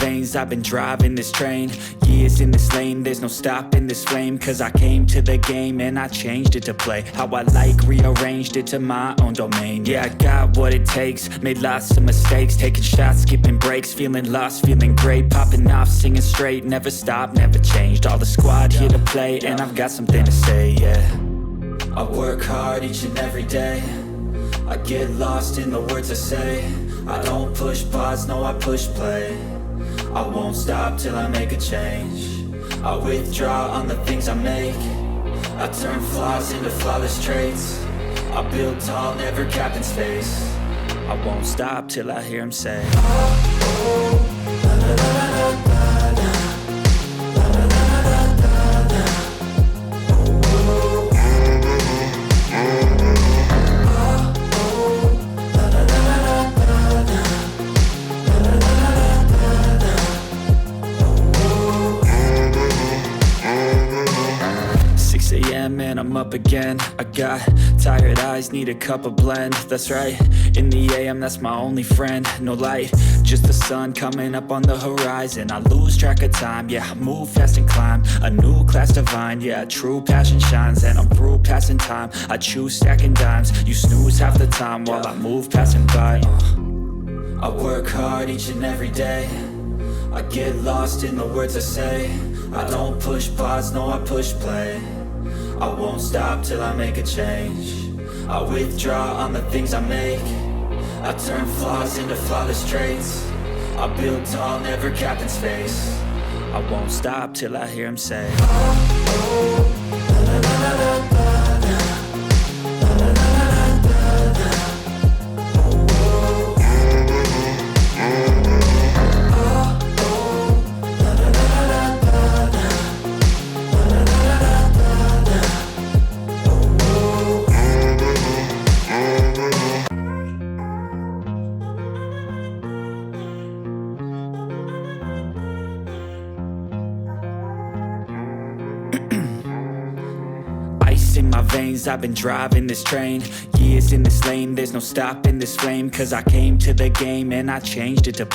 veins, I've been driving this train. Years in this lane, there's no stopping this flame. Cause I came to the game and I changed it to play how I like, rearranged it to my own domain. Yeah, I got what it takes, made lots of mistakes, taking shots, skipping breaks, feeling lost, feeling great, popping off, singing straight, never stopped, never changed. All the squad here to play, and I've got something to say, yeah. I work hard each and every day, I get lost in the words I say. I don't push pause, no I push play. I won't stop till I make a change. I withdraw on the things I make. I turn flaws into flawless traits. I build tall, never capped in space. I won't stop till I hear him say, oh, oh, la, la, la, la, la, la. Man, I'm up again. I got tired eyes, need a cup of blend. That's right, in the AM, that's my only friend. No light, just the sun coming up on the horizon. I lose track of time, yeah, I move fast and climb a new class divine, yeah, true passion shines. And I'm through passing time, I choose stacking dimes. You snooze half the time while I move passing by. I work hard each and every day, I get lost in the words I say. I don't push pause, no I push play. I won't stop till I make a change. I withdraw on the things I make. I turn flaws into flawless traits. I build tall, never capped in space. I won't stop till I hear him say, oh, oh, la, la, la, la, la, la. In my veins, I've been driving this train. Years in this lane, there's no stopping this flame. Cause I came to the game and I changed it to play